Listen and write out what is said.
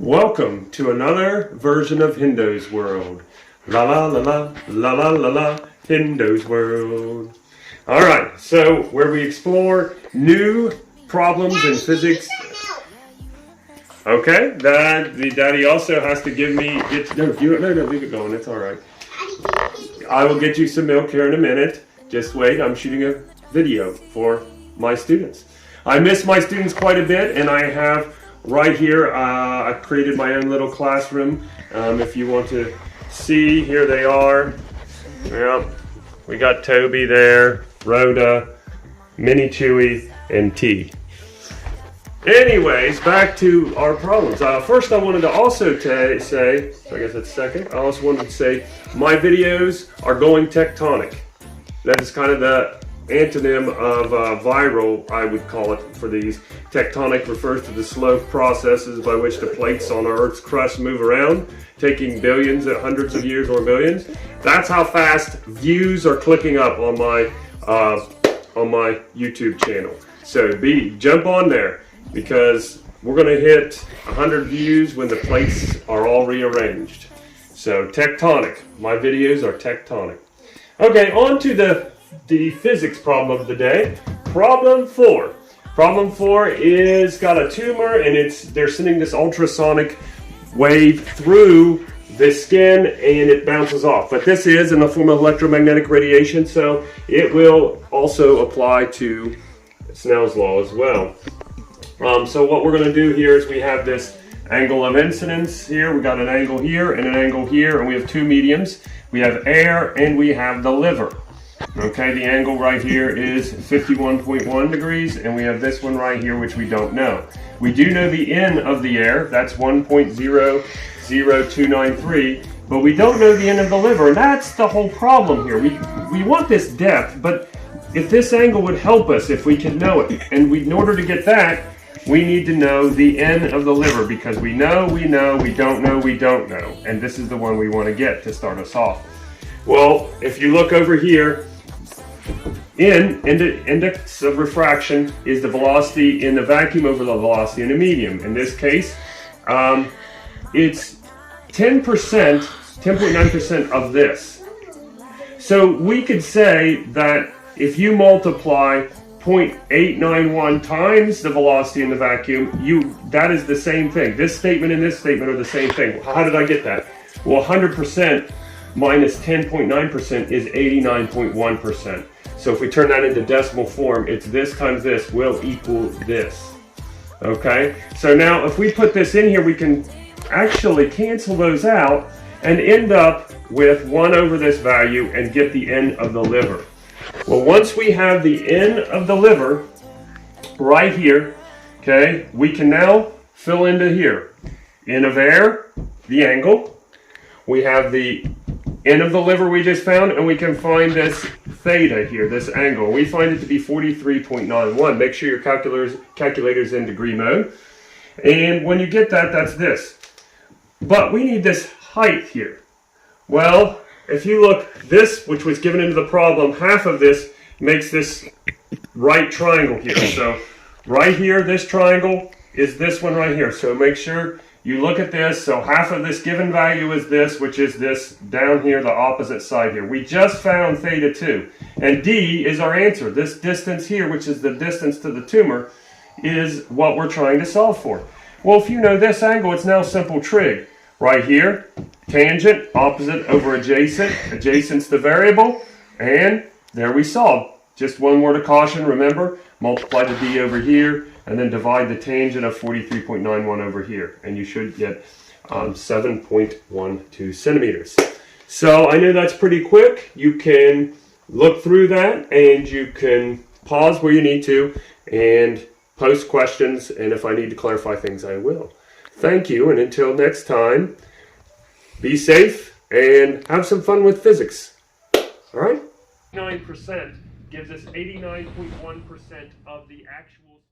Welcome to another version of Hindo's World. La la la la, la la la la, Hindo's World. Alright, so where we explore new problems in physics. Okay, the daddy also has to give me, no, leave it going, it's alright. I will get you some milk here in a minute. Just wait, I'm shooting a video for my students. I miss my students quite a bit, and I have right here, I've created my own little classroom. If you want to see, here they are. Yeah, we got Toby there, Rhoda, Minnie Chewy, and T. Anyways, back to our problems. First, I wanted to also say, so I guess that's second, I also wanted to say my videos are going tectonic. That is kind of the antonym of viral, I would call it, for these. Tectonic refers to the slow processes by which the plates on our Earth's crust move around, taking billions, hundreds of years, or millions. That's how fast views are clicking up on my YouTube channel. So jump on there, because we're going to hit 100 views when the plates are all rearranged. So tectonic. My videos are tectonic. Okay, on to the physics problem of the day. Problem 4. Problem 4 is got a tumor, and they're sending this ultrasonic wave through the skin, and it bounces off. But this is in the form of electromagnetic radiation, so it will also apply to Snell's Law as well. So what we're going to do here is we have this angle of incidence here. We got an angle here and an angle here, and we have two mediums. We have air and we have the liver. Okay, the angle right here is 51.1 degrees, and we have this one right here, which we don't know. We do know the N of the air, that's 1.00293, but we don't know the N of the liver, and that's the whole problem here. We want this depth, but if this angle would help us, if we can know it, and in order to get that, we need to know the N of the liver, because we know, we don't know, and this is the one we want to get to start us off. Well, if you look over here, index of refraction is the velocity in the vacuum over the velocity in a medium. In this case, it's 10.9% of this. So we could say that if you multiply 0.891 times the velocity in the vacuum, that is the same thing. This statement and this statement are the same thing. How did I get that? Well, 100% minus 10.9% is 89.1%. So if we turn that into decimal form, it's this times this will equal this. Okay? So now if we put this in here, we can actually cancel those out and end up with 1 over this value and get the N of the liver. Well, once we have the N of the liver right here, okay, we can now fill into here. N of air, the angle. We have the N of the liver we just found, and we can find this theta here, this angle. We find it to be 43.91. Make sure your calculator's in degree mode. And when you get that, that's this. But we need this height here. Well, if you look, this, which was given into the problem, half of this makes this right triangle here. So right here, this triangle is this one right here. So make sure you look at this. So half of this given value is this, which is this down here, the opposite side here. We just found theta 2. And D is our answer. This distance here, which is the distance to the tumor, is what we're trying to solve for. Well, if you know this angle, it's now simple trig. Right here, tangent, opposite over adjacent. Adjacent's the variable. And there we solve. Just one word of caution, remember, multiply the D over here, and then divide the tangent of 43.91 over here, and you should get 7.12 centimeters. So I know that's pretty quick. You can look through that, and you can pause where you need to, and post questions, and if I need to clarify things, I will. Thank you, and until next time, be safe, and have some fun with physics. All right? 9% gives us 89.1% of the actual